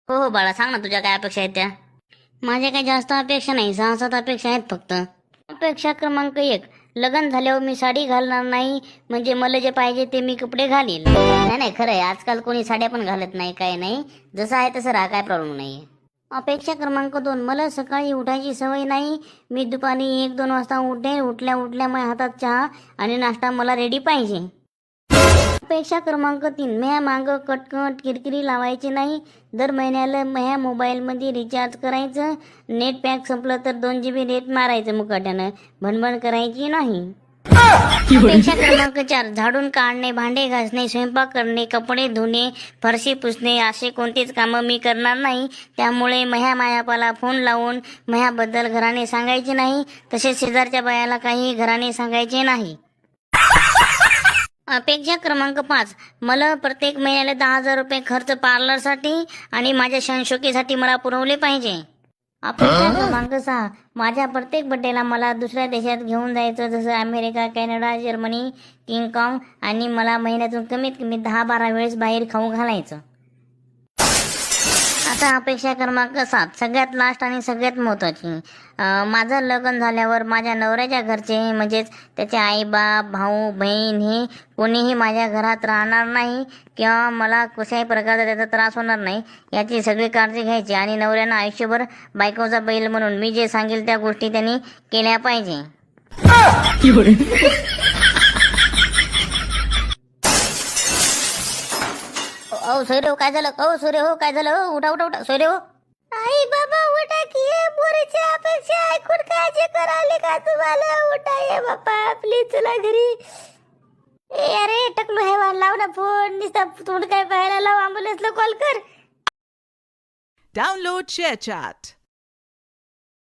हो हो बाळा, सांग ना तुझ्या काय अपेक्षा आहेत त्या. माझ्या काही जास्त अपेक्षा नाही, 6-7 अपेक्षा आहेत फक्त. अपेक्षा क्रमांक 1, लग्न झाल्यावर मी साडी घालणार नाही, म्हणजे मला जे पाहिजे ते मी कपडे घालील. नाही नाही, खरं आहे, आजकाल कोणी साड्या पण घालत नाही, काय नाही, जसं आहे तसं राहा, काय प्रॉब्लेम नाही. अपेक्षा क्रमांक 2, मला सकाळी उठायची सवय नाही, मी दुपारी 1-2 वाजता उठेन, उठल्या उठल्या माझ्या हातात चहा आणि नाश्ता मला रेडी पाहिजे. अपेक्षा क्रमांक 3, म्या मागं कटकट किरकिरी लावायची नाही, दर महिन्याला माझ्या मोबाईलमध्ये रिचार्ज करायचं, नेट पॅक संपलं तर 2 GB नेट मारायचं मुकाट्यानं, भणभण करायची नाही. अपेक्षा क्रमांक 4, झाडून काढणे, भांडे घासणे, स्वयंपाक करणे, कपडे धुणे, फरशी पुसणे असे कोणतेच कामं मी करणार नाही, त्यामुळे माझ्या मायापाला फोन लावून माझ्याबद्दल घराने सांगायचे नाही, तसेच शेजारच्या बायाला काही घराने सांगायचे नाही. अपेक्षा क्रमांक 5, मला प्रत्येक महिन्याला 10,000 रुपये खर्च पार्लरसाठी आणि माझ्या शनशोकीसाठी मला पुरवले पाहिजे. अपेक्षा क्रमांक 6, माझ्या प्रत्येक बड्डेला मला दुसऱ्या देशात घेऊन जायचं, जसं अमेरिका, कॅनडा, जर्मनी, किंगकॉंग, आणि मला महिन्यातून कमीत कमी 10-12 वेळेस बाहेर खाऊ घालायचं. आता अपेक्षा क्रमांक 7, सगळ्यात लास्ट आणि सगळ्यात महत्त्वाची, माझं लग्न झाल्यावर माझ्या नवऱ्याच्या घरचे म्हणजेच त्याचे आई बाप, भाऊ बहीण हे कोणीही माझ्या घरात राहणार नाही किंवा मला कुठल्याही प्रकारचा त्याचा त्रास होणार नाही याची सगळी काळजी घ्यायची, आणि नवऱ्यानं आयुष्यभर बायकोचा बैल म्हणून मी जे सांगेल त्या गोष्टी त्यांनी केल्या पाहिजे. ओ सोयरे हो, काय झालं? ओ सोयरे हो, काय झालं? उठा उठा उठा सोयरे हो. आई बाबा उठा की, पोरीची अपेक्षा ऐकून काळजी करायले का तुम्हाला? उठा ये बाप्पा, प्लीज चला घरी. ए अरे टकलू है, लाव ना फोन, नुसता तोंड काय पाहायला, लाव, ॲम्ब्युलन्सला कॉल कर. Download ShareChat.